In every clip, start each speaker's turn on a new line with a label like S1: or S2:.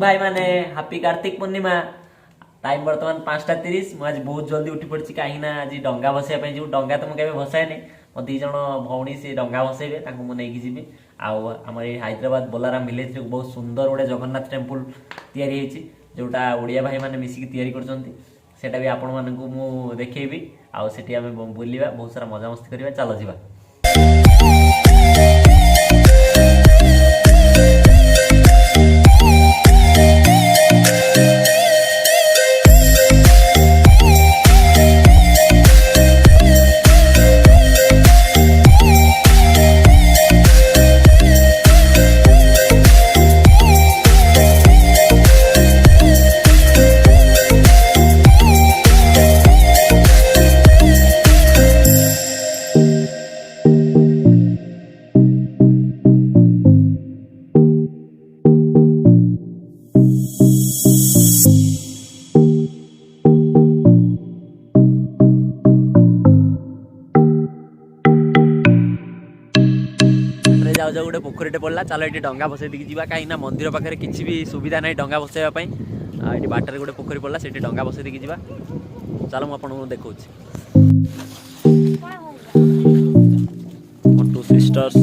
S1: भाई माने happy Kartik Purnima. Time बर्तमान 5:30। आज बहुत जल्दी उठी पड़ी कहीं आज डंगा भसैया जो डंगा तो मुझे भसाएनि मो दी जन भौणी से डंगा भसैबे मुझे जी आम हैदराबाद बोलाराम विलेज बहुत सुंदर गोटे जगन्नाथ टेम्पल तैयारी जोटा ओडिया भाई मैंने मिसिकी तैयारी करटा भी आपण मानू मु देखी आम बुलवा बहुत सारा मजामस्ती करवा चलो जीवा। जाऊ जाऊ गोटे पोखरीटे पड़ा चलो ये डंगा भसई दी जा कहीं मंदिर पाखे किसी भी सुविधा ना डंगा भसैवाई ये बाटर गोटे पोखरी पड़ा से डंगा भसई दी जा चलो मुझे देखा टू सिस्टर्स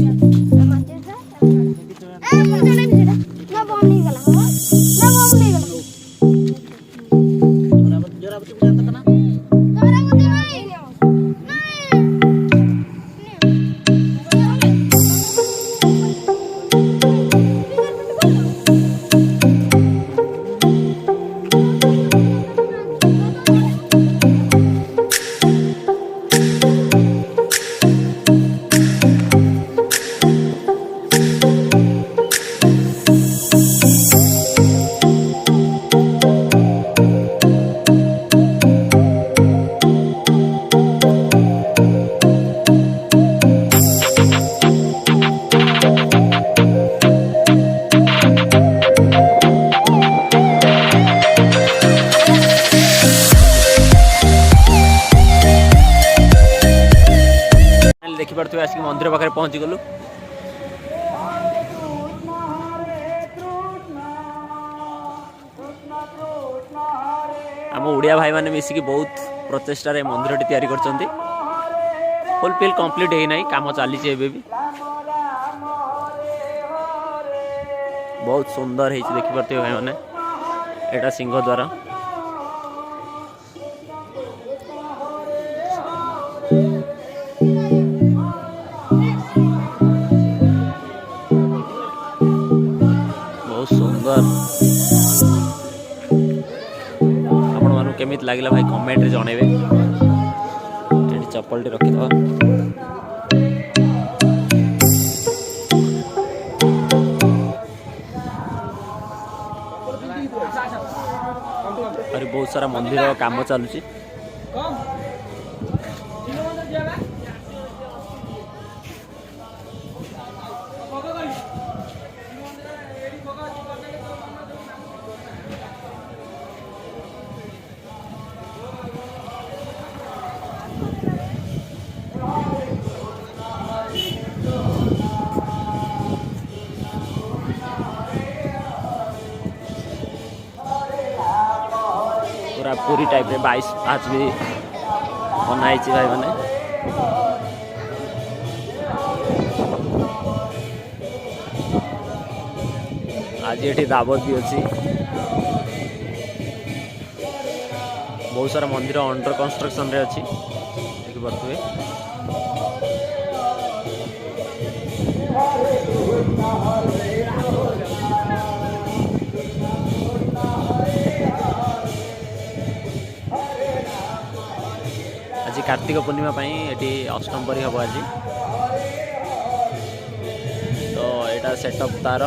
S1: देखिपे आसिक मंदिर पाखे पहुँची गलु आम ओडिया भाई माने मिसिकी बहुत प्रचेष्टा मंदिर तैयारी करछंती फुलफिल कंप्लीट है नहीं काम चली भी बहुत सुंदर है देखिपे भाई माने एटा सिंह द्वारा सुंदर आपण मानु केमित लागिला भाई कमेंट रे जणेबे एटी चप्पल टी रखि दवा अरे बहुत सारा मंदिर काम चलुची पूरा पूरी टाइप रे 22 आज भी बनाई भाई मैंने आज ये दावत भी अच्छी बहुत सारा मंदिर अंडर कंस्ट्रक्शन रे अच्छी देखि पारथुए आज कार्तिक पूर्णिमा ये अष्टम परी हम आज तो यहाँ सेटअप तार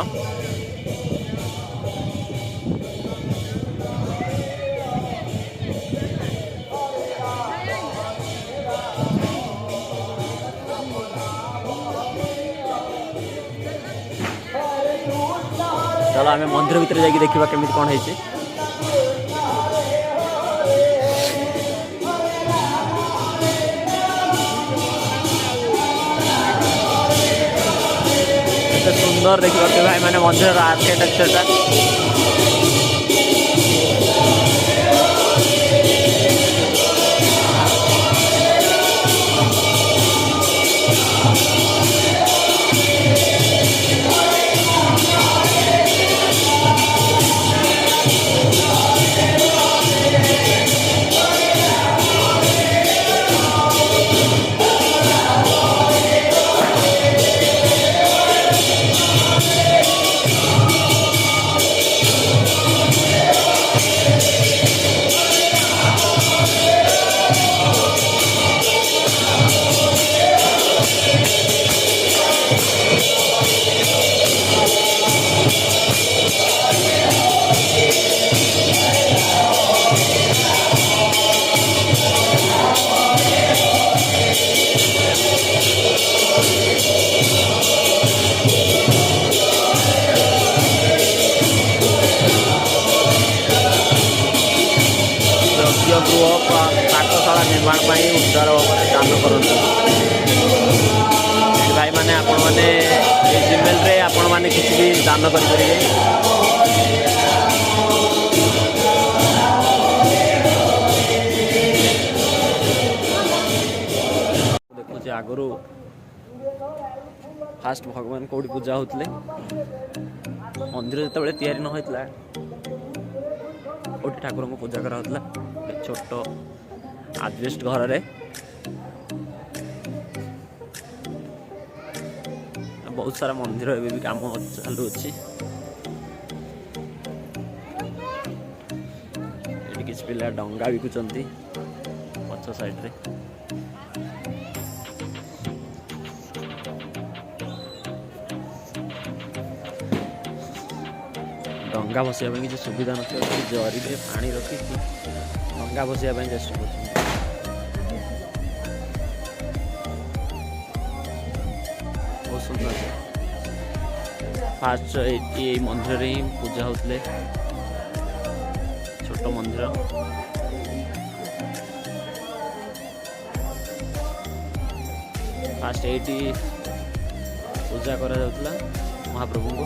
S1: चलो आम मंदिर भितर जाकि देखा केमी कौन है सुंदर देखिए भाई मैंने मंदिर आर्किटेक्चर गृह पाकशाला निर्माण उद्धार दान करते भाई मैंने आपण मैंने जीमेल रे आपण मैंने किसी भी दान करेंगे। देखुचे आगु फास्ट भगवान कौटी पूजा होते मंदिर जो तैयारी न होता कौटी ठाकुर को पूजा करा छोट आजबेस्ट घर रे बहुत सारा मंदिर एवं भी काम चालू अच्छी किसी पिला डंगा बिकुचंती पछ साइड रे डंगा बसैया किसी सुविधा नथिबा जरी रे पानी रखी डंगा बसैया चेष्टा कर बहुत सुंदर फास्ट ये मंदिर ही पूजा होते छोट मंदिर फास्ट ये पूजा करा जाउतला महाप्रभु को।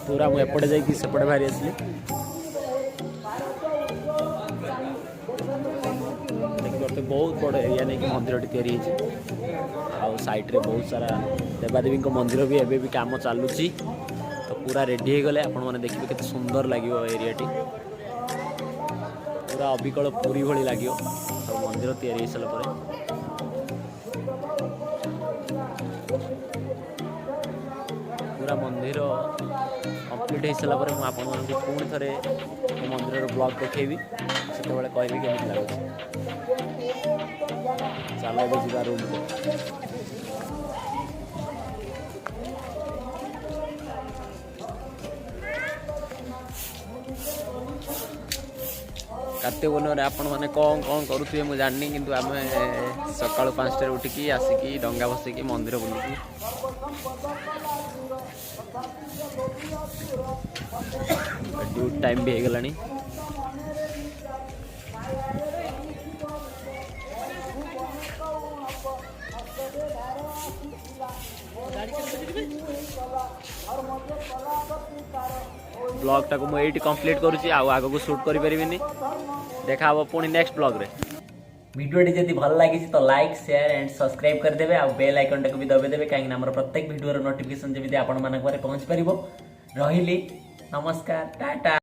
S1: पूरा मुझे एपटे जाकि सेपटे बाहरी आसली देखते बहुत बड़ एरिया नहीं कि मंदिर तैयारी साइड रे बहुत सारा देवादेवी मंदिर भी एबे भी काम चलुची तो पूरा रेडी हो गले आपण माने देखिबे केते सुंदर लागियो एरिया टी पूरा अबिकल पुरी भली लागियो सब मंदिर तैयारी हो सारा परे पूरा मंदिर कंप्लीट हो सारा पर मुझे पुणी थे मंदिर ब्लॉग देखी से कहबी केमी लगे चलो जा रूम कार्तिक पूर्णिमा आपण मैंने कौन कौन करुवे मुझे जानी कि आम सका 5 उठिकी आसिकी डंगा बसिकी मंदिर बुलिकी ड्यूटी टाइम भी हो गलानी ब्लॉग टाक मुझे कंप्लीट करुच्ची आग को शूट कर देखा पुणी नेक्स्ट ब्लॉग रे वीडियोटी जब भल लगी तो लाइक शेयर एंड सब्सक्राइब करदे आ बेल आइकन टाक भी दबाइदेवे कहीं प्रत्येक वीडियो नोटिफिकेशन जब आपण मान पहुँच पार रही नमस्कार टाटा।